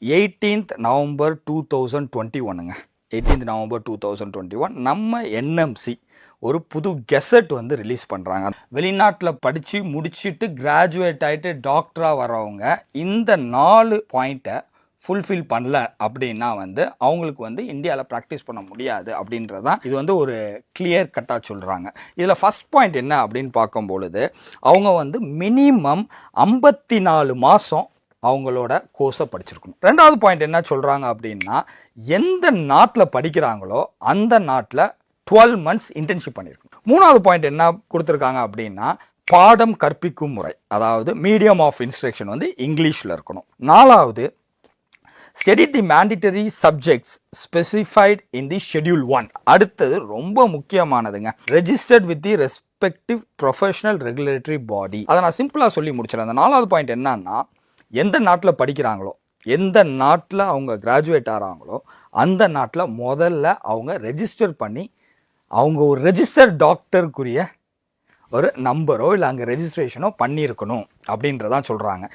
18th November 2021ங்க. 18th November 2021 நம்ம NMC ஒரு புது கெசட் வந்து ரிலீஸ் பண்ணுறாங்க. வெளிநாட்டில் படித்து முடிச்சுட்டு கிராஜுவேட் ஆகிட்டு டாக்டராக வரவங்க இந்த 4 பாயிண்ட்டை ஃபுல்ஃபில் பண்ணல அப்படின்னா வந்து அவங்களுக்கு வந்து இந்தியாவில் ப்ராக்டிஸ் பண்ண முடியாது அப்படின்றதான் இது வந்து ஒரு கிளியர் கட்டாக சொல்கிறாங்க. இதில் ஃபஸ்ட் பாயிண்ட் என்ன அப்படின்னு பார்க்கும்பொழுது அவங்க வந்து மினிமம் 54 மாதம் அவங்களோட கோர்ஸை படிச்சிருக்கணும். ரெண்டாவது பாயிண்ட் என்ன சொல்கிறாங்க அப்படின்னா எந்த நாட்டில் படிக்கிறாங்களோ அந்த நாட்டில் 12 months இன்டர்ன்ஷிப் பண்ணியிருக்கணும். மூணாவது பாயிண்ட் என்ன கொடுத்துருக்காங்க அப்படின்னா பாடம் கற்பிக்கும் முறை, அதாவது மீடியம் ஆஃப் இன்ஸ்ட்ரக்ஷன் வந்து இங்கிலீஷில் இருக்கணும். நாலாவது study the mandatory subjects specified in the schedule 1. அடுத்தது ரொம்ப முக்கியமானதுங்க, registered with the respective professional regulatory body. அதை நான் சிம்பிளாக சொல்லி முடிச்சிடறேன். அந்த நாலாவது பாயிண்ட் என்னன்னா எந்த நாட்டில் படிக்கிறாங்களோ, எந்த நாட்டில் அவங்க கிராஜுவேட் ஆகிறாங்களோ அந்த நாட்டில் முதல்ல அவங்க ரெஜிஸ்டர் பண்ணி அவங்க ஒரு ரெஜிஸ்டர் டாக்டருக்குரிய ஒரு நம்பரோ இல்லை அங்கே ரெஜிஸ்ட்ரேஷனோ பண்ணியிருக்கணும் அப்படின்றதான் சொல்கிறாங்க.